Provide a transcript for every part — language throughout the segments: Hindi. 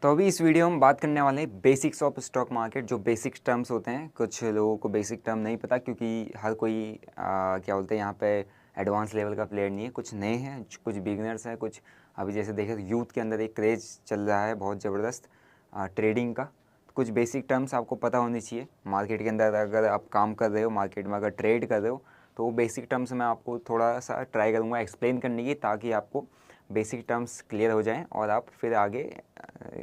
तो अभी इस वीडियो में बात करने वाले हैं बेसिक्स ऑफ स्टॉक मार्केट। जो बेसिक टर्म्स होते हैं, कुछ लोगों को बेसिक टर्म नहीं पता क्योंकि हर कोई क्या बोलते हैं यहाँ पे एडवांस लेवल का प्लेयर नहीं है। कुछ नए हैं, कुछ बिगिनर्स हैं, कुछ अभी जैसे देखें तो यूथ के अंदर एक क्रेज़ चल रहा है बहुत ज़बरदस्त ट्रेडिंग का। कुछ बेसिक टर्म्स आपको पता होनी चाहिए मार्केट के अंदर। अगर आप काम कर रहे हो मार्केट में, अगर ट्रेड कर रहे हो, तो वो बेसिक टर्म्स मैं आपको थोड़ा सा ट्राई करूँगा एक्सप्लेन करने की, ताकि आपको बेसिक टर्म्स क्लियर हो जाएं और आप फिर आगे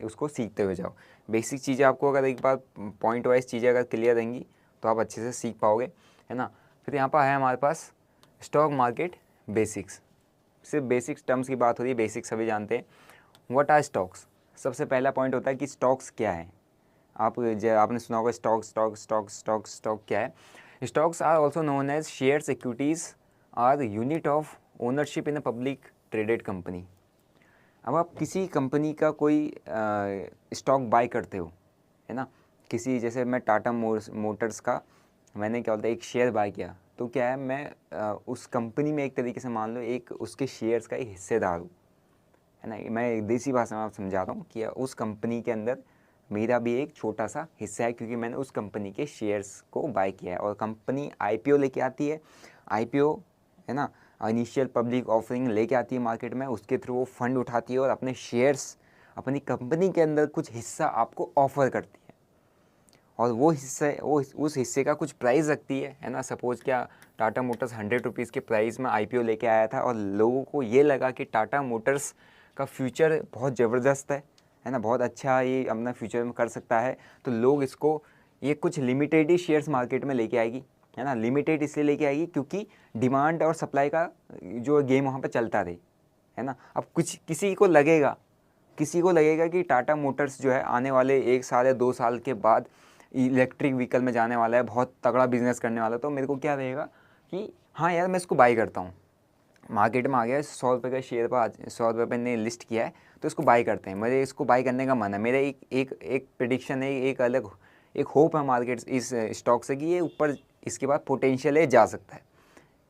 उसको सीखते हुए जाओ। बेसिक चीज़ें आपको अगर एक बार पॉइंट वाइज चीज़ें अगर क्लियर रहेंगी तो आप अच्छे से सीख पाओगे, है ना। फिर यहाँ पर है हमारे पास स्टॉक मार्केट बेसिक्स। सिर्फ बेसिक्स टर्म्स की बात हो रही है, बेसिक्स सभी जानते हैं। What are stocks? सबसे पहला पॉइंट होता है कि स्टॉक्स क्या है। आपने सुना होगा stock stock stock stock stock क्या है। Stocks are also known as shares, equities are unit of ownership in a public traded company. अब आप किसी कंपनी का कोई स्टॉक बाय करते हो, है ना। किसी जैसे मैं टाटा मोटर्स का मैंने क्या बोलते हैं एक शेयर बाय किया, तो क्या है मैं उस कंपनी में एक तरीके से मान लो एक उसके शेयर्स का एक हिस्सेदार हूँ, है ना। मैं एक देसी भाषा में आप समझा रहा हूँ कि उस कंपनी के अंदर मेरा भी एक छोटा सा हिस्सा है, क्योंकि मैंने उस कंपनी के शेयर्स को बाय किया है। और कंपनी आईपीओ लेके आती है, आईपीओ, है ना, इनिशियल पब्लिक ऑफरिंग लेके आती है मार्केट में। उसके थ्रू वो फंड उठाती है और अपने शेयर्स अपनी कंपनी के अंदर कुछ हिस्सा आपको ऑफर करती है। और वो हिस्सा उस हिस्से का कुछ प्राइस रखती है ना। सपोज़ क्या टाटा मोटर्स 100 रुपीज़ के प्राइस में आईपीओ लेके आया था और लोगों को ये लगा कि टाटा मोटर्स का फ्यूचर बहुत ज़बरदस्त है ना, बहुत अच्छा ये अपना फ्यूचर में कर सकता है। तो लोग इसको ये कुछ लिमिटेड ही शेयर्स मार्केट में लेके आएगी, है ना। लिमिटेड इसलिए लेके आएगी क्योंकि डिमांड और सप्लाई का जो गेम वहाँ पे चलता रहे, है ना। अब किसी को लगेगा कि टाटा मोटर्स जो है आने वाले 1 साल या 2 साल के बाद इलेक्ट्रिक व्हीकल में जाने वाला है, बहुत तगड़ा बिजनेस करने वाला है। तो मेरे को क्या रहेगा कि हाँ यार मैं इसको बाई करता हूँ। मार्केट में आ गया 100 रुपये का शेयर पर, 100 रुपये ने लिस्ट किया है, तो इसको बाई करते हैं। मुझे इसको बाई करने का मन है। मेरा एक प्रेडिक्शन है, एक अलग एक होप है मार्केट इस स्टॉक से कि ये ऊपर इसके बाद पोटेंशियल है, जा सकता है,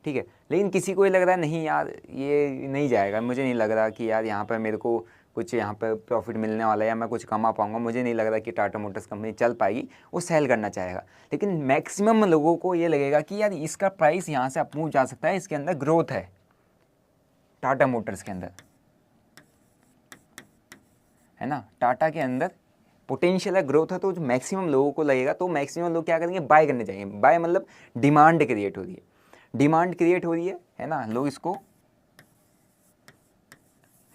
ठीक है। लेकिन किसी को ये लग रहा है नहीं यार ये नहीं जाएगा, मुझे नहीं लग रहा कि यार यहाँ पर मेरे को कुछ यहाँ पर प्रॉफिट मिलने वाला है या मैं कुछ कमा पाऊँगा, मुझे नहीं लग रहा कि टाटा मोटर्स कंपनी चल पाएगी, वो सेल करना चाहेगा। लेकिन मैक्सिमम लोगों को ये लगेगा कि यार इसका प्राइस यहाँ से अप मूव जा सकता है, इसके अंदर ग्रोथ है, टाटा मोटर्स के अंदर, है ना। टाटा के अंदर पोटेंशियल है, ग्रोथ है, तो जो मैक्सिमम लोगों को लगेगा, तो मैक्सिमम लोग क्या करेंगे, बाय करने जाएंगे। बाय मतलब डिमांड क्रिएट हो रही है, डिमांड क्रिएट हो रही है ना। लोग इसको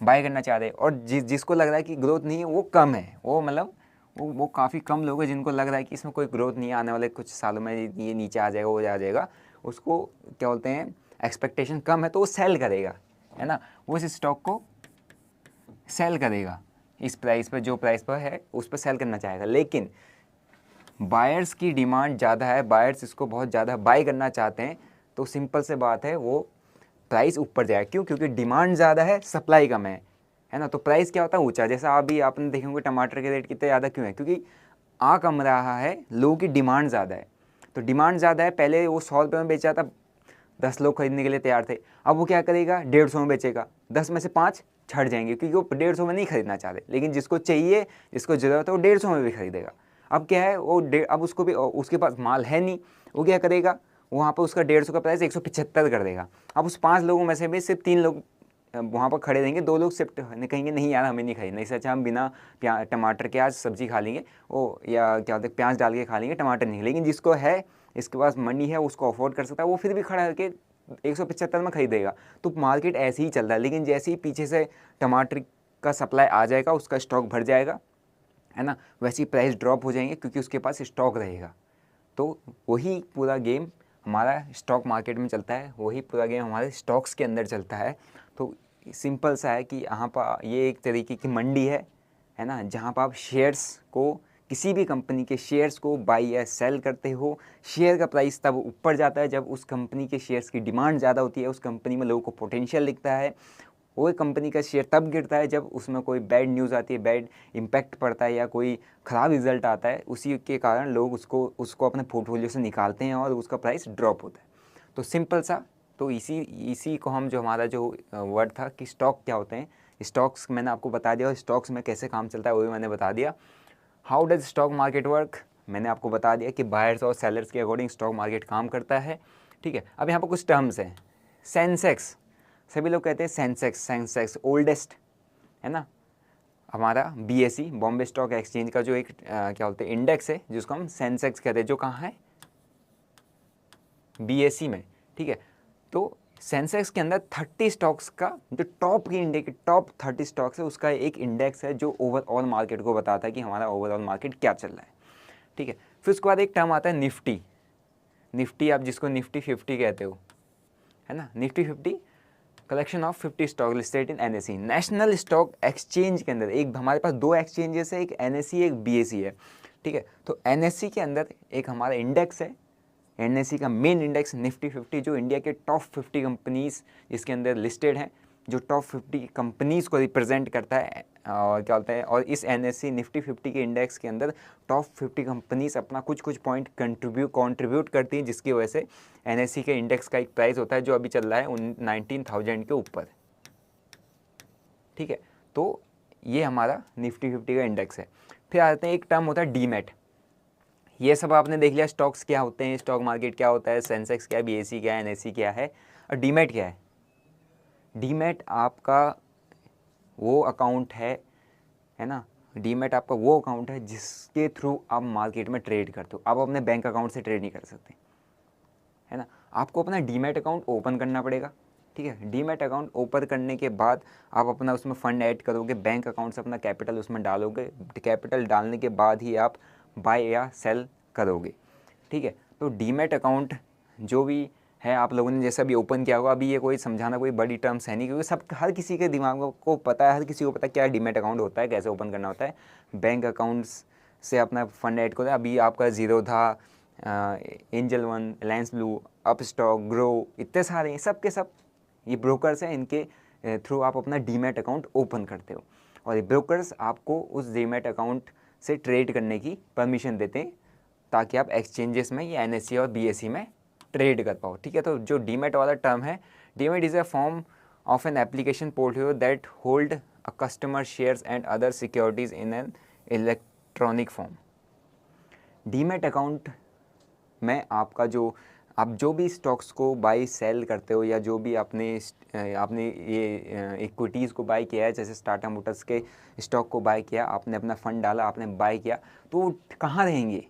बाय करना चाह रहे हैं। और जिसको लग रहा है कि ग्रोथ नहीं है वो कम है, वो मतलब वो काफ़ी कम लोग हैं जिनको लग रहा है कि इसमें कोई ग्रोथ नहीं है, आने वाले कुछ सालों में ये नीचे आ जाएगा, वो आ जाएगा, उसको क्या बोलते हैं एक्सपेक्टेशन कम है, तो वो सेल करेगा, है ना। वो इस स्टॉक को सेल करेगा इस प्राइस पर, जो प्राइस पर है उस पर सेल करना चाहेगा। लेकिन बायर्स की डिमांड ज़्यादा है, बायर्स इसको बहुत ज़्यादा बाय करना चाहते हैं, तो सिंपल से बात है वो प्राइस ऊपर जाएगा। क्यों? क्योंकि डिमांड ज़्यादा है, सप्लाई कम है ना। तो प्राइस क्या होता है, ऊंचा। जैसा अभी आपने देखे होंगे टमाटर के रेट कितने ज़्यादा क्यों है, क्योंकि आ कम रहा है, लोगों की डिमांड ज़्यादा है। तो डिमांड ज़्यादा है, पहले वो 100 रुपये में बेचा था, 10 लोग खरीदने के लिए तैयार थे, अब वो क्या करेगा 150 में बेचेगा, 10 में से 5 छट जाएंगे, क्योंकि वो 150 में नहीं खरीदना चाहते। लेकिन जिसको चाहिए, जिसको ज़रूरत है, वो 150 में भी खरीदेगा। अब क्या है, वो अब उसको भी, उसके पास माल है नहीं, वो क्या करेगा, वहाँ पर उसका 150 का प्राइस 175 कर देगा। अब उस 5 लोगों में से भी सिर्फ 3 लोग वहाँ पर खड़े रहेंगे, 2 लोग शिफ्ट कहेंगे नहीं यार हमें नहीं खरीदना, इससे अच्छा हम बिना टमाटर के आज सब्जी खा लेंगे, वो या क्या बोलते हैं प्याज डाल के खा लेंगे, टमाटर नहीं। लेकिन जिसको है, इसके पास मनी है, उसको अफोर्ड कर सकता है, वो फिर भी खड़ा करके 175 में खरीदेगा। तो मार्केट ऐसे ही चल रहा है। लेकिन जैसे ही पीछे से टमाटर का सप्लाई आ जाएगा, उसका स्टॉक भर जाएगा, है ना, वैसे ही प्राइस ड्रॉप हो जाएंगे, क्योंकि उसके पास स्टॉक रहेगा। तो वही पूरा गेम हमारा स्टॉक मार्केट में चलता है, वही पूरा गेम हमारे स्टॉक्स के अंदर चलता है। तो सिंपल सा है कि यहाँ पर ये एक तरीके की मंडी है ना, जहाँ पर आप शेयर्स को, किसी भी कंपनी के शेयर्स को बाई या सेल करते हो। शेयर का प्राइस तब ऊपर जाता है जब उस कंपनी के शेयर्स की डिमांड ज़्यादा होती है, उस कंपनी में लोगों को पोटेंशियल दिखता है। वो कंपनी का शेयर तब गिरता है जब उसमें कोई बैड न्यूज़ आती है, बैड इम्पैक्ट पड़ता है या कोई ख़राब रिजल्ट आता है, उसी के कारण लोग उसको अपने पोर्टफोलियो से निकालते हैं और उसका प्राइस ड्रॉप होता है। तो सिंपल सा, तो इसी को हम, जो हमारा जो वर्ड था कि स्टॉक क्या होते हैं, स्टॉक्स मैंने आपको बता दिया, और स्टॉक्स में कैसे काम चलता है वो भी मैंने बता दिया। How does stock market work, मैंने आपको बता दिया कि बायर्स और सेलर्स के अकॉर्डिंग स्टॉक मार्केट काम करता है। ठीक है, अब यहाँ पर कुछ टर्म्स हैं। सेंसेक्स, सभी लोग कहते हैं सेंसेक्स ओल्डेस्ट है ना, हमारा BSE बॉम्बे स्टॉक एक्सचेंज का जो एक क्या बोलते हैं इंडेक्स है, जिसको हम सेंसेक्स कहते हैं, जो कहाँ है BSE में। ठीक है, तो सेंसेक्स के अंदर 30 स्टॉक्स का जो टॉप की इंडेक्स, टॉप 30 स्टॉक्स है उसका एक इंडेक्स है जो ओवरऑल मार्केट को बताता है कि हमारा ओवरऑल मार्केट क्या चल रहा है। ठीक है, फिर उसके बाद एक टर्म आता है निफ्टी, आप जिसको निफ्टी 50 कहते हो, है ना, Nifty 50 collection of 50 stock listed in NSE, national stock exchange के अंदर। एक हमारे पास 2 एक्सचेंजेस है, एक NSE एक BSE है। ठीक है, तो NSE के अंदर एक हमारा इंडेक्स है, NSE का मेन इंडेक्स निफ्टी 50, जो इंडिया के टॉप 50 कंपनीज इसके अंदर लिस्टेड हैं, जो टॉप 50 कंपनीज को रिप्रेजेंट करता है। और क्या बोलते हैं, और इस NSE निफ्टी 50 के इंडेक्स के अंदर टॉप 50 कंपनीज अपना कुछ पॉइंट कंट्रीब्यूट करती हैं, जिसकी वजह से NSE के इंडेक्स का एक प्राइस होता है जो अभी चल रहा है 19,000 के ऊपर। ठीक है, तो ये हमारा निफ्टी 50 का इंडेक्स है। फिर आते हैं, एक टर्म होता है डीमैट। ये सब आपने देख लिया, स्टॉक्स क्या होते हैं, स्टॉक मार्केट क्या होता है, सेंसेक्स क्या है, BSE क्या है, NSE क्या है, और डीमैट क्या है। डीमैट आपका वो अकाउंट है ना, डीमैट आपका वो अकाउंट है जिसके थ्रू आप मार्केट में ट्रेड करते हो। आप अपने बैंक अकाउंट से ट्रेड नहीं कर सकते, है ना, आपको अपना डीमैट अकाउंट ओपन करना पड़ेगा। ठीक है, डीमैट अकाउंट ओपन करने के बाद आप अपना उसमें फ़ंड ऐड करोगे, बैंक अकाउंट से अपना कैपिटल उसमें डालोगे, कैपिटल डालने के बाद ही आप बाय या सेल करोगे। ठीक है, तो डीमैट अकाउंट जो भी है आप लोगों ने जैसा भी ओपन किया होगा, अभी ये कोई समझाना कोई बड़ी टर्म्स है नहीं, क्योंकि सब हर किसी के दिमाग को पता है, हर किसी को पता है क्या डीमैट अकाउंट होता है, कैसे ओपन करना होता है। बैंक अकाउंट्स से अपना फ़ंड ऐड करो। अभी आपका Zerodha, angel one, alliance blue, Upstox, grow, इतने सारे हैं, सब के सब ये ब्रोकर्स हैं, इनके थ्रू आप अपना डीमैट अकाउंट ओपन करते हो, और ये ब्रोकर्स आपको उस डीमैट अकाउंट से ट्रेड करने की परमिशन देते हैं, ताकि आप एक्सचेंजेस में या NSE और BSE में ट्रेड कर पाओ। ठीक है, तो जो डीमैट वाला टर्म है, demat is a form of an application portfolio that hold a customer shares and other securities in an electronic form. Demat account में आपका आप जो भी स्टॉक्स को बाई सेल करते हो, या जो भी आपने ये इक्विटीज़ को बाई किया है, जैसे टाटा मोटर्स के स्टॉक को बाई किया, आपने अपना फ़ंड डाला, आपने बाई किया, तो वो कहाँ रहेंगे,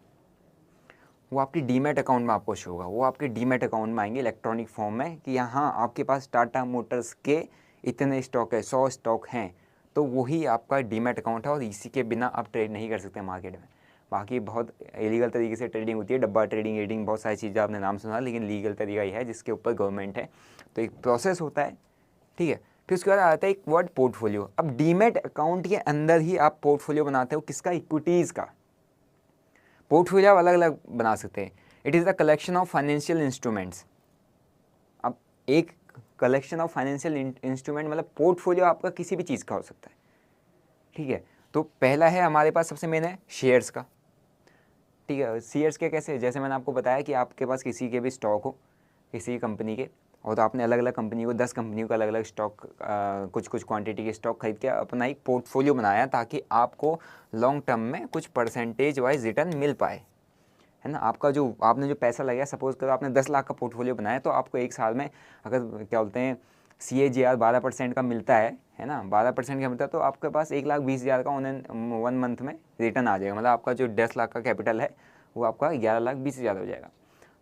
वो आपकी डीमैट अकाउंट में आपको शो होगा। वो आपके डीमैट अकाउंट में आएंगे इलेक्ट्रॉनिक फॉर्म में, कि यहाँ आपके पास टाटा मोटर्स के इतने स्टॉक है, 100 स्टॉक हैं, तो वही आपका डीमैट अकाउंट है, और इसी के बिना आप ट्रेड नहीं कर सकते मार्केट में। बाकी बहुत इलीगल तरीके से ट्रेडिंग होती है, डब्बा ट्रेडिंग, एडिंग, बहुत सारी चीज़ें आपने नाम सुना, लेकिन लीगल तरीका ही है जिसके ऊपर गवर्नमेंट है, तो एक प्रोसेस होता है। ठीक है, फिर उसके बाद आता है एक वर्ड पोर्टफोलियो। अब डीमैट अकाउंट के अंदर ही आप पोर्टफोलियो बनाते हो, किसका, इक्विटीज़ का। पोर्टफोलियो आप अलग अलग बना सकते हैं। It is the collection of financial instruments. अब एक कलेक्शन ऑफ फाइनेंशियल इंस्ट्रूमेंट मतलब पोर्टफोलियो आपका किसी भी चीज़ का हो सकता है। ठीक है, तो पहला है हमारे पास सबसे मेन है शेयर्स का। ठीक है, शेयर्स के कैसे, जैसे मैंने आपको बताया कि आपके पास किसी के भी स्टॉक हो, किसी कंपनी के, और तो आपने अलग अलग कंपनी को, 10 कंपनियों का अलग अलग स्टॉक, कुछ क्वांटिटी के स्टॉक खरीद के अपना एक पोर्टफोलियो बनाया, ताकि आपको लॉन्ग टर्म में कुछ परसेंटेज वाइज रिटर्न मिल पाए, है ना। आपका जो आपने जो पैसा लगाया, सपोज करो आपने 10 लाख का पोर्टफोलियो बनाया, तो आपको एक साल में अगर क्या बोलते हैं CAGR 12% का मिलता है ना, 12% का मिलता है, तो आपके पास 1,20,000 का वन मंथ में रिटर्न आ जाएगा। मतलब आपका जो 10 लाख का कैपिटल है वो आपका 11,20,000 हो जाएगा।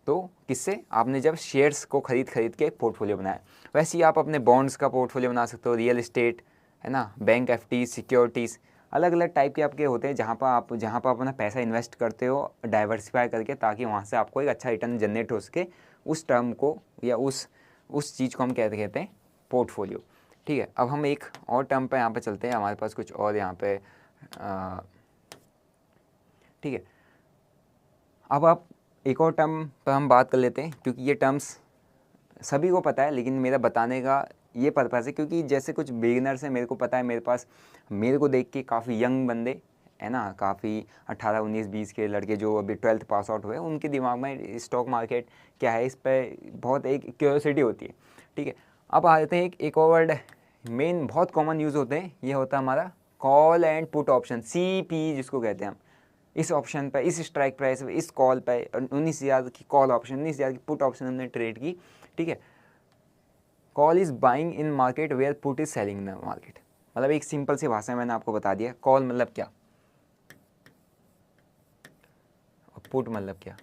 तो किससे, आपने जब शेयर्स को खरीद के पोर्टफोलियो बनाया। वैसे ही आप अपने बॉन्ड्स का पोर्टफोलियो बना सकते हो, रियल इस्टेट, है ना, बैंक FD, सिक्योरिटीज़, अलग अलग टाइप के आपके होते हैं, जहाँ पर आप अपना पैसा इन्वेस्ट करते हो डाइवर्सिफाई करके, ताकि वहाँ से आपको एक अच्छा रिटर्न जनरेट हो सके। उस टर्म को या उस चीज़ को हम कहते हैं पोर्टफोलियो। ठीक है, अब हम एक और टर्म पे यहाँ पे चलते हैं, हमारे पास कुछ और यहाँ पे ठीक है, अब आप एक और टर्म पर हम बात कर लेते हैं, क्योंकि ये टर्म्स सभी को पता है, लेकिन मेरा बताने का ये पर्पज़ है, क्योंकि जैसे कुछ बिगिनर्स हैं, मेरे को पता है, मेरे को देख के काफ़ी यंग बंदे, है ना, काफ़ी 18, 19, 20 के लड़के जो अभी 12th पास आउट हुए, उनके दिमाग में स्टॉक मार्केट क्या है, इस पर बहुत एक क्यूरियोसिटी होती है। ठीक है, अब आ जाते हैं एक और वर्ड मेन बहुत कॉमन यूज़ होते हैं, ये होता है हमारा call and put option, CP जिसको कहते हैं हम। इस ऑप्शन पे, इस स्ट्राइक प्राइस पे, इस कॉल पे 19,000 की कॉल ऑप्शन, 19,000 की पुट ऑप्शन हमने ट्रेड की, ठीक है। Call is buying in market where put is selling in the market. मतलब एक सिंपल सी भाषा में मैंने आपको बता दिया, कॉल मतलब क्या और पुट मतलब क्या।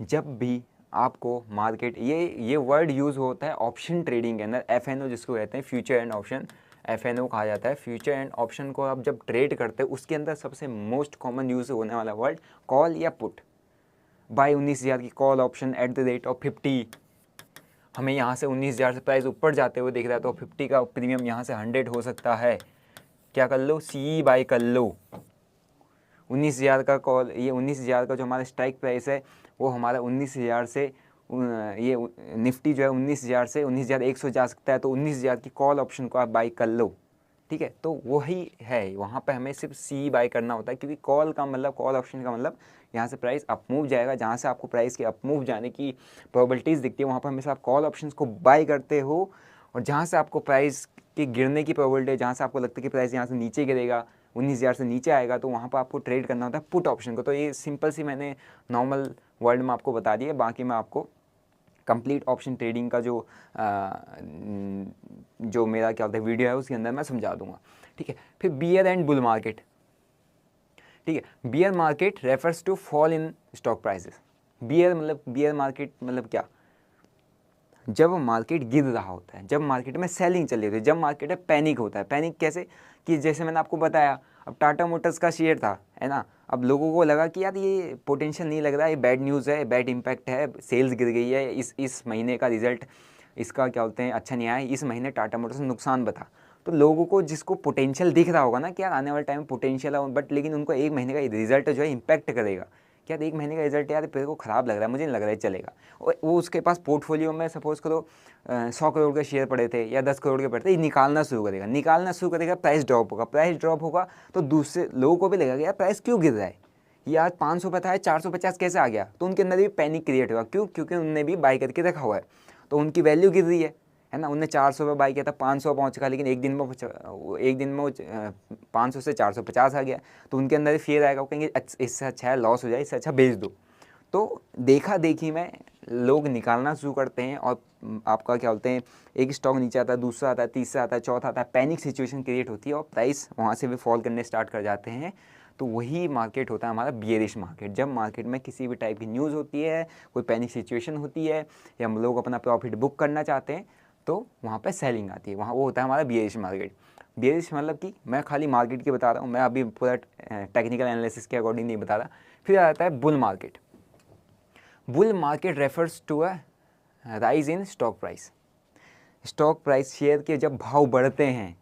जब भी आपको मार्केट, ये वर्ड यूज़ होता है ऑप्शन ट्रेडिंग के अंदर, FNO जिसको कहते हैं, फ्यूचर एंड ऑप्शन, FNO कहा जाता है। फ्यूचर एंड ऑप्शन को आप जब ट्रेड करते हैं उसके अंदर सबसे मोस्ट कॉमन यूज़ होने वाला वर्ड कॉल या पुट। बाय 19,000 की call option at the rate of 50, हमें यहाँ से 19,000 से प्राइस ऊपर जाते हुए दिख रहा है तो 50 का प्रीमियम यहाँ से 100 हो सकता है। क्या कर लो, CE बाय कर लो। 19,000 का कॉल, ये 19,000 का जो हमारा स्ट्राइक प्राइस है वो हमारा 19,000 से ये निफ्टी जो है 19,000 से 19,100 जा सकता है, तो 19,000 की कॉल ऑप्शन को आप बाई कर लो, ठीक है। तो वही है, वहाँ पे हमें सिर्फ CE बाई करना होता है, क्योंकि कॉल का मतलब, कॉल ऑप्शन का मतलब यहाँ से प्राइस अप मूव जाएगा, जहाँ से आपको प्राइस के अप मूव जाने की प्रोबेबिलिटीज़ दिखती है वहाँ पर हमेशा आप कॉल ऑप्शंस को बाई करते हो। और जहाँ से आपको प्राइस के गिरने की प्रोबेबिलिटी है, जहाँ से आपको लगता है कि प्राइस यहाँ से नीचे गिरेगा, 19,000 से नीचे आएगा, तो वहाँ पर आपको ट्रेड करना होता है पुट ऑप्शन को। तो ये सिंपल सी मैंने नॉर्मल वर्ड में आपको बता दिया, बाकी मैं आपको कंप्लीट ऑप्शन ट्रेडिंग का जो मेरा क्या होता है वीडियो है उसके अंदर मैं समझा दूंगा, ठीक है। फिर बियर एंड बुल मार्केट, ठीक है। Bear market refers to fall in stock prices. Bear market मतलब क्या, जब मार्केट गिर रहा होता है, जब मार्केट में सेलिंग चल रही होती है, जब मार्केट में पैनिक होता है। पैनिक कैसे, कि जैसे मैंने आपको बताया, अब टाटा मोटर्स का शेयर था, है ना, अब लोगों को लगा कि यार ये पोटेंशियल नहीं लग रहा है, ये बैड न्यूज़ है, बैड इम्पैक्ट है, सेल्स गिर गई है, इस महीने का रिजल्ट इसका क्या बोलते हैं अच्छा नहीं आया, इस महीने टाटा मोटर्स नुकसान बता। तो लोगों को जिसको पोटेंशियल दिख रहा होगा ना कि यार आने वाले टाइम में पोटेंशियल है, बट लेकिन उनको एक महीने का रिजल्ट जो है इम्पैक्ट करेगा, क्या एक महीने का रिजल्ट यार मेरे को ख़राब लग रहा है, मुझे नहीं लग रहा है चलेगा। वो उसके पास पोर्टफोलियो में सपोज़ करो 100 करोड़ के शेयर पड़े थे या 10 करोड़ के पड़े थे, ये निकालना शुरू करेगा, प्राइस ड्रॉप होगा, तो दूसरे लोगों को भी लगेगा कि यार प्राइस क्यों गिर रहा है, ये आज 500 पे था, 450 कैसे आ गया, तो उनके अंदर भी पैनिक क्रिएट होगा। क्यों, क्योंकि उनने भी बाई करके रखा हुआ है, तो उनकी वैल्यू गिर रही है ना। उनने 400 पे बाई किया था, 500 पहुँच गया, लेकिन एक दिन में वो 500 से 450 आ गया, तो उनके अंदर फियर आएगा, वो कहेंगे इससे अच्छा है लॉस हो जाए, इससे अच्छा बेच दो। तो देखा देखी में लोग निकालना शुरू करते हैं, और आपका क्या बोलते हैं, एक स्टॉक नीचे आता है, दूसरा आता है, तीसरा आता है, चौथा आता है, पैनिक सिचुएशन क्रिएट होती है और प्राइस वहाँ से भी फॉल करने स्टार्ट कर जाते हैं। तो वही मार्केट होता है हमारा बियरिश मार्केट। जब मार्केट में किसी भी टाइप की न्यूज़ होती है, कोई पैनिक सिचुएशन होती है, या हम लोग अपना प्रॉफिट बुक करना चाहते हैं, तो वहाँ पर सेलिंग आती है, वहाँ वो होता है हमारा बियरिश मार्केट। बियरिश मतलब कि मैं खाली मार्केट की बता रहा हूँ, मैं अभी पूरा टेक्निकल एनालिसिस के अकॉर्डिंग नहीं बता रहा। फिर आता है bull market. Bull market refers to a rise in stock price. Stock price, share के जब भाव बढ़ते हैं,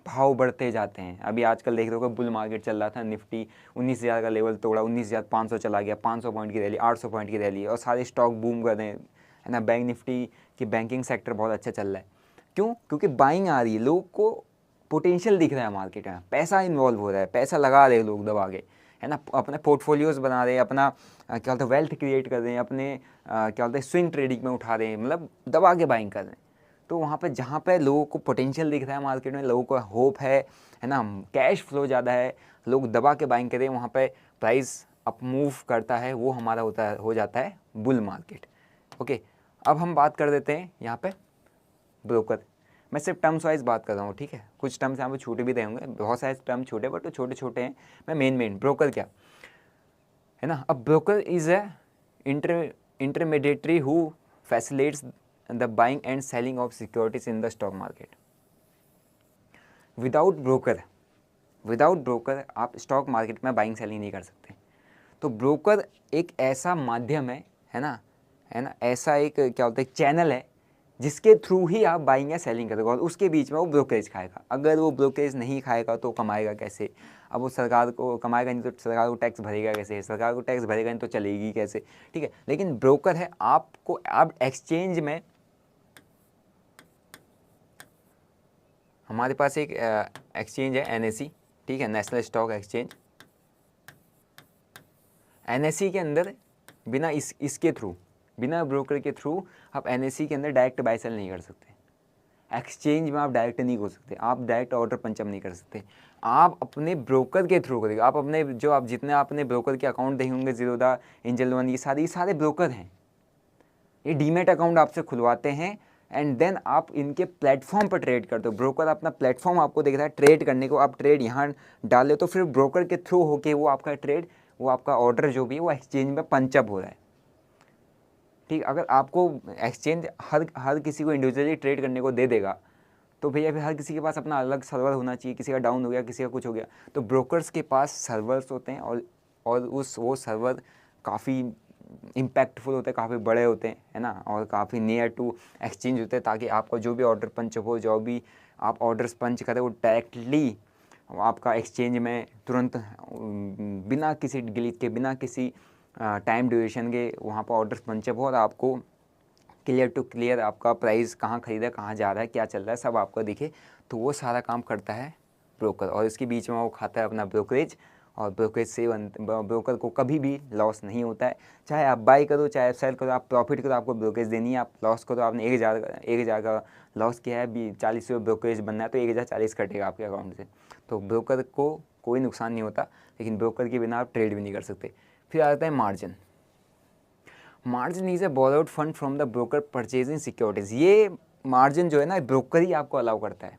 भाव बढ़ते जाते हैं। अभी आजकल देख रहे हो बुल मार्केट चल रहा था, निफ्टी 19,000 का लेवल तोड़ा, 19,500 चला गया, 500 पॉइंट की रैली, 800 पॉइंट की रैली, और सारे स्टॉक बूम कर रहे हैं, है ना। बैंक निफ्टी की बैंकिंग सेक्टर बहुत अच्छा चल रहा है। क्यों, क्योंकि बाइंग आ रही है, लोग को पोटेंशियल दिख रहा है मार्केट में, पैसा इन्वॉल्व हो रहा है, पैसा लगा रहे हैं लोग दबा के, है ना, अपने पोर्टफोलियोज़ बना रहे हैं, अपना क्या बोलते हैं वेल्थ क्रिएट कर रहे हैं, अपने क्या बोलते हैं स्विंग ट्रेडिंग में उठा रहे हैं, मतलब दबा के बाइंग कर रहे हैं। तो वहाँ पे जहाँ पे लोगों को पोटेंशियल दिख रहा है मार्केट में, लोगों को होप है ना, कैश फ्लो ज़्यादा है, लोग दबा के बाइंग करें, वहाँ पे प्राइस अप मूव करता है, वो हमारा हो जाता है बुल मार्केट। ओके, अब हम बात कर देते हैं यहाँ पे ब्रोकर। मैं सिर्फ टर्म्स वाइज बात कर रहा हूँ, ठीक है, कुछ टर्म्स यहाँ पे छूटे भी रहेंगे, बहुत सारे टर्म छोटे, बट छोटे छोटे हैं। मैं मेन ब्रोकर क्या है ना, अब broker is a intermediary who facilitates the buying and selling of securities in the stock market. Without broker आप स्टॉक मार्केट में बाइंग सेलिंग नहीं कर सकते। तो ब्रोकर एक ऐसा माध्यम है ना, ऐसा एक क्या बोलते हैं चैनल है जिसके थ्रू ही आप बाइंग या सेलिंग करोगे, और उसके बीच में वो ब्रोकरेज खाएगा। अगर वो ब्रोकरेज नहीं खाएगा तो कमाएगा कैसे? अब वो सरकार को कमाएगा नहीं तो सरकार को टैक्स भरेगा कैसे? सरकार को टैक्स भरेगा नहीं तो चलेगी कैसे? ठीक है, लेकिन ब्रोकर है, आपको आप एक्सचेंज में, हमारे पास एक एक्सचेंज है NSE, ठीक है, नेशनल स्टॉक एक्सचेंज। NSE के अंदर बिना इसके थ्रू, बिना ब्रोकर के थ्रू आप NSE के अंदर डायरेक्ट बाय सेल नहीं कर सकते। एक्सचेंज में आप डायरेक्ट नहीं हो सकते, आप डायरेक्ट ऑर्डर पंचअप नहीं कर सकते, आप अपने ब्रोकर के थ्रू करेंगे। आप अपने जो आप जितने आपने ब्रोकर के अकाउंट देखे होंगे, ज़ीरोधा, एंजल वन, ये सारे ब्रोकर हैं, ये डीमेट अकाउंट आपसे खुलवाते हैं एंड देन आप इनके प्लेटफॉर्म पर ट्रेड करते हो। ब्रोकर अपना प्लेटफॉर्म आपको देख रहा है ट्रेड करने को, आप ट्रेड यहाँ डाले तो फिर ब्रोकर के थ्रू होके वो आपका ट्रेड, वो आपका ऑर्डर जो भी है वो एक्सचेंज में पंचअप हो रहा है। ठीक, अगर आपको एक्सचेंज हर किसी को इंडिविजुअली ट्रेड करने को दे देगा तो भैया फिर हर किसी के पास अपना अलग सर्वर होना चाहिए, किसी का डाउन हो गया, किसी का कुछ हो गया, तो ब्रोकर्स के पास सर्वर्स होते हैं और वो सर्वर काफ़ी इम्पैक्टफुल होते हैं, काफ़ी बड़े होते हैं, है ना, और काफ़ी नियर टू एक्सचेंज होते हैं, ताकि आपका जो भी ऑर्डर पंच हो, जो भी आप ऑर्डर्स पंच करें वो डायरेक्टली आपका एक्सचेंज में तुरंत बिना किसी ग्लिच के, बिना किसी टाइम ड्यूरेशन के वहाँ पर ऑर्डर्स पंचअप हो और आपको क्लियर टू क्लियर आपका प्राइस कहाँ खरीदा, कहाँ जा रहा है, क्या चल रहा है, सब आपको दिखे। तो वो सारा काम करता है ब्रोकर, और इसके बीच में वो खाता है अपना ब्रोकरेज, और ब्रोकरेज से ब्रोकर को कभी भी लॉस नहीं होता है। चाहे आप बाई करो, चाहे आप सेल करो, आप प्रॉफिट करो, आपको ब्रोकरेज देनी है। आप लॉस करो, आपने 1,000 का लॉस किया है, 40 रुपये ब्रोकरेज बनना है तो 1,040 कटेगा आपके अकाउंट से। तो ब्रोकर को कोई नुकसान नहीं होता, लेकिन ब्रोकर के बिना आप ट्रेड भी नहीं कर सकते। फिर आता है margin. Margin is a borrowed fund from the broker purchasing securities. ये मार्जिन जो है ना, ब्रोकर ही आपको अलाउ करता है।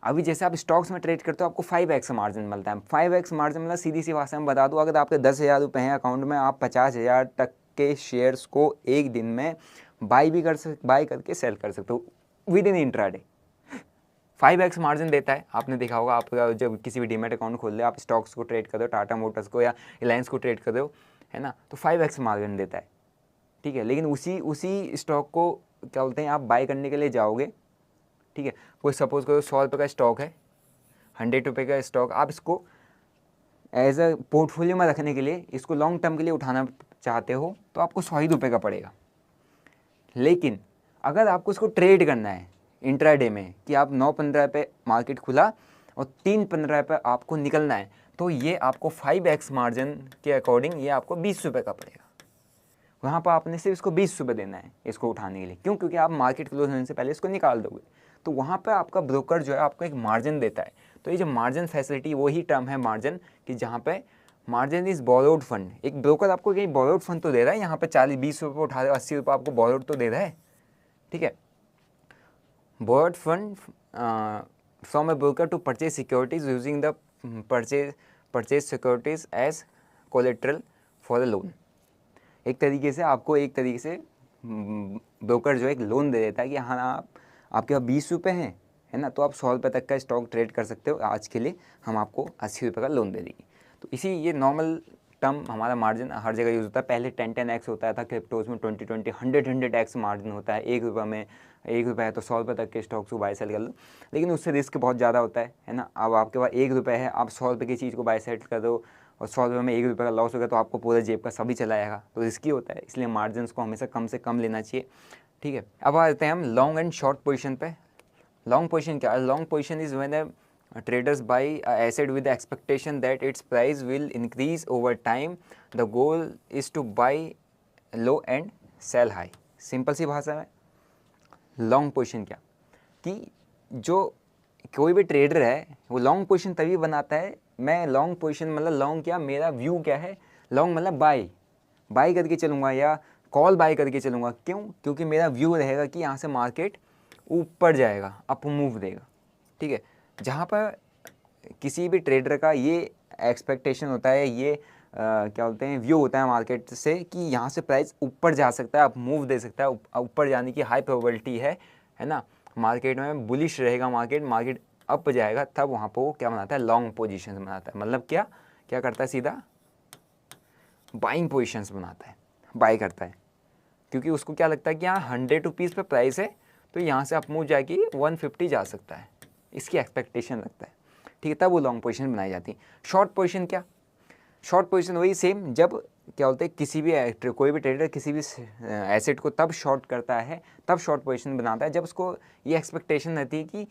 अभी जैसे आप स्टॉक्स में ट्रेड करते हो, आपको 5x मार्जिन मिलता है। 5x मार्जिन मतलब सीधी सी भाषा में बता दूँ, अगर आपके 10,000 रुपये हैं अकाउंट में, आप 50,000 तक के शेयर्स को एक दिन में बाई करके सेल कर सकते हो with in intraday. 5x margin देता है। आपने देखा होगा, आप जब किसी भी डीमेट अकाउंट खोल ले, आप स्टॉक्स को ट्रेड कर रहे हो, टाटा मोटर्स को या रिलायंस को ट्रेड कर रहे हो, है ना, तो 5x मार्जिन देता है। ठीक है, लेकिन उसी स्टॉक को क्या बोलते हैं, आप बाई करने के लिए जाओगे, ठीक है, कोई सपोज करो 100 रुपये का स्टॉक है, 100 रुपये का स्टॉक, आप इसको एज अ पोर्टफोलियो में रखने के लिए, इसको लॉन्ग टर्म के लिए उठाना चाहते हो तो आपको 100 ही रुपये का पड़ेगा। लेकिन अगर आपको इसको ट्रेड करना है इंट्राडे में, कि आप 9-15 पे मार्केट खुला और 3-15 पे आपको निकलना है, तो ये आपको 5x मार्जिन के अकॉर्डिंग ये आपको 20 रुपये का पड़ेगा। वहाँ पर आपने सिर्फ इसको 20 रुपये देना है इसको उठाने के लिए। क्यों? क्योंकि आप मार्केट क्लोज होने से पहले इसको निकाल दोगे। तो वहाँ पर आपका ब्रोकर जो है आपको एक मार्जिन देता है। तो ये जो मार्जिन फैसिलिटी, वही टर्म है मार्जिन, कि जहाँ पे मार्जिन इज़ बोरोड फंड। एक ब्रोकर आपको कहीं बोरोड फंड तो दे रहा है, यहाँ पे 40-20 रुपये उठा रहे हो, 80 रुपये आपको बोरोड तो दे रहा है। ठीक है, borrowed fund from a broker to purchase securities using the purchase securities as collateral for a loan. एक तरीके से ब्रोकर जो है एक लोन दे देता है कि हाँ, आपके पास 20 रुपये हैं, है ना, तो आप 100 रुपये तक का स्टॉक ट्रेड कर सकते हो, आज के लिए हम आपको 80 रुपये का लोन दे देंगे। तो ये नॉर्मल टर्म हमारा मार्जिन हर जगह यूज़ होता है। पहले 10-10x होता था, क्रिप्टोज में 20-20, 100-100x मार्जिन होता है। 1 रुपये में 1 रुपये है तो 100 रुपये तक के स्टॉक्स को बाय सेल कर लो, लेकिन उससे रिस्क बहुत ज़्यादा होता है ना। अब आपके पास 1 रुपये है, आप 100 रुपये की चीज़ को बाय सेल कर दो और 100 रुपये में 1 रुपये का लॉस हो गया तो आपको पूरे जेब का सभी चला जाएगा, तो रिस्की होता है। इसलिए मार्जिन को हमेशा कम से कम लेना चाहिए। ठीक है, अब आते हैं हम लॉन्ग एंड शॉर्ट पोजीशन पे। लॉन्ग पोजीशन क्या है? Long position is when traders buy a asset with the expectation that its price will increase over time. The goal is to buy low and sell high. Simple सी भाषा में लॉन्ग पोजीशन क्या, कि जो कोई भी ट्रेडर है वो लॉन्ग पोजीशन तभी बनाता है। मैं लॉन्ग पोजीशन मतलब लॉन्ग क्या, मेरा व्यू क्या है, लॉन्ग मतलब बाई करके चलूँगा या कॉल बाई करके चलूँगा। क्यों? क्योंकि मेरा व्यू रहेगा कि यहाँ से मार्केट ऊपर जाएगा, अप मूव देगा। ठीक है, जहाँ पर किसी भी ट्रेडर का ये एक्सपेक्टेशन होता है, ये क्या बोलते हैं, व्यू होता है मार्केट से कि यहाँ से प्राइस ऊपर जा सकता है, अप मूव दे सकता है, ऊपर जाने की हाई प्रोबेबिलिटी है ना, मार्केट में बुलिश रहेगा, मार्केट अप जाएगा, तब वहाँ पर वो क्या बनाता है, लॉन्ग पोजीशंस बनाता है। मतलब क्या करता है, सीधा बाइंग पोजीशंस बनाता है, बाई करता है। क्योंकि उसको क्या लगता है कि यहाँ 100 रुपीज़ पे प्राइस है तो यहाँ से अप मूव जाके 150 जा सकता है, इसकी एक्सपेक्टेशन लगता है। ठीक है, तब वो लॉन्ग पोजीशन बनाई जाती है। शॉर्ट पोजीशन क्या? शॉर्ट पोजीशन वही सेम, जब क्या बोलते हैं, कोई भी ट्रेडर किसी भी एसेट को तब शॉर्ट करता है, तब शॉर्ट पोजीशन बनाता है जब उसको ये एक्सपेक्टेशन रहती है कि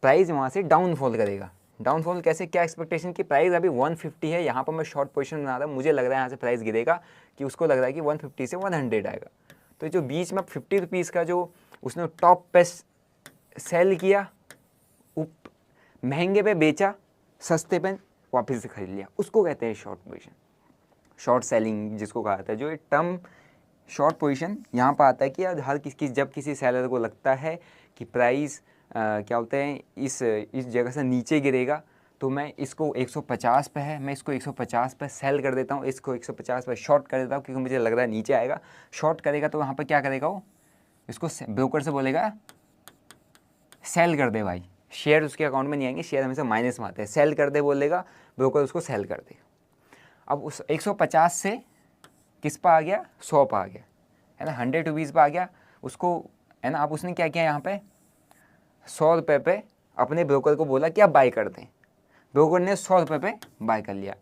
प्राइस वहाँ से डाउनफॉल करेगा। डाउनफॉल कैसे, क्या एक्सपेक्टेशन कि प्राइस अभी 150 है, यहाँ पर मैं शॉर्ट पोजीशन बना रहा हूँ, मुझे लग रहा है यहाँ से प्राइस गिरेगा, कि उसको लग रहा है कि 150 से 100 आएगा। तो जो बीच में 50 रुपीज़ का जो उसने टॉप पे सेल किया, महंगे पे बेचा, सस्ते पे वापस से खरीद लिया, उसको कहते हैं शॉर्ट पोजीशन, शॉर्ट सेलिंग जिसको कहा जाता है। जो ये टर्म शॉर्ट पोजीशन यहाँ पर आता है कि हर किसी जब किसी सेलर को लगता है कि प्राइस क्या बोलते हैं इस जगह से नीचे गिरेगा, तो मैं इसको 150 पे है, मैं इसको 150 पे सेल कर देता हूँ, इसको 150 पे शॉर्ट कर देता हूँ क्योंकि मुझे लग रहा है नीचे आएगा। शॉर्ट करेगा तो वहाँ पर क्या करेगा वो, इसको ब्रोकर से बोलेगा सेल कर दे भाई, शेयर उसके अकाउंट में नहीं आएंगे, शेयर हमेशा माइनस में आते हैं, सेल कर दे बोलेगा, ब्रोकर उसको सेल कर देगा। अब उस 150 से किस पर आ गया, 100 पर आ गया, है ना, 100 रुपीज़ पर आ गया उसको, है ना। अब उसने क्या किया, यहाँ पे 100 रुपये पे अपने ब्रोकर को बोला कि आप बाई कर दें, ब्रोकर ने 100 रुपये पे बाई कर लिया।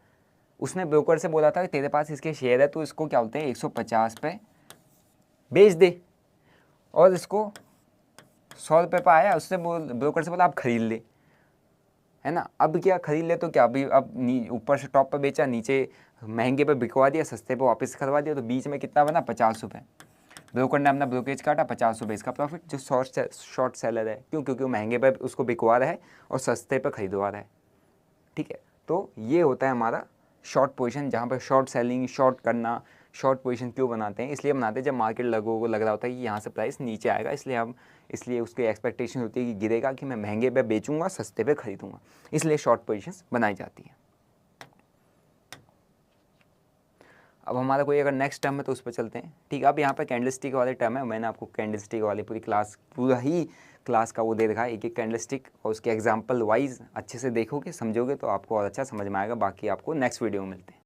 उसने ब्रोकर से बोला था कि तेरे पास इसके शेयर है तो इसको क्या बोलते हैं 150 पे बेच दे, और इसको 100 रुपये पर आया, उसने ब्रोकर से बोला आप खरीद ले, है ना। अब क्या खरीद ले तो क्या, अभी अब ऊपर से टॉप पर बेचा, नीचे महंगे पे बिकवा दिया, सस्ते पे वापस करवा दिया, तो बीच में कितना बना, 50 रुपये। ब्रोकर ने अपना ब्रोकेज काटा, 50 रुपये इसका प्रॉफिट, जो शॉर्ट सेलर है, क्यों, क्योंकि वो महंगे पे उसको बिकवा रहा है और सस्ते पे खरीदवा रहा है, ठीक है। तो ये होता है हमारा शॉर्ट पोजीशन, जहाँ पर शॉर्ट सेलिंग, शॉर्ट करना। शॉर्ट पोजीशन क्यों बनाते हैं, इसलिए बनाते हैं जब मार्केट लोगों को लग रहा होता है कि यहाँ से प्राइस नीचे आएगा, इसलिए उसकी एक्सपेक्टेशन होती है कि गिरेगा, कि मैं महंगे पे बेचूंगा, सस्ते पे खरीदूंगा, इसलिए शॉर्ट पोजीशंस बनाई जाती हैं। अब हमारा कोई अगर नेक्स्ट टर्म है तो उस पर चलते हैं, ठीक है। अब यहाँ पर कैंडलस्टिक वाले टर्म है, मैंने आपको कैंडलस्टिक वाली पूरा ही क्लास का वो दे रखा है, एक एक कैंडलस्टिक, और उसके एग्जाम्पल वाइज अच्छे से देखोगे, समझोगे तो आपको और अच्छा समझ में आएगा। बाकी आपको नेक्स्ट वीडियो में मिलते हैं।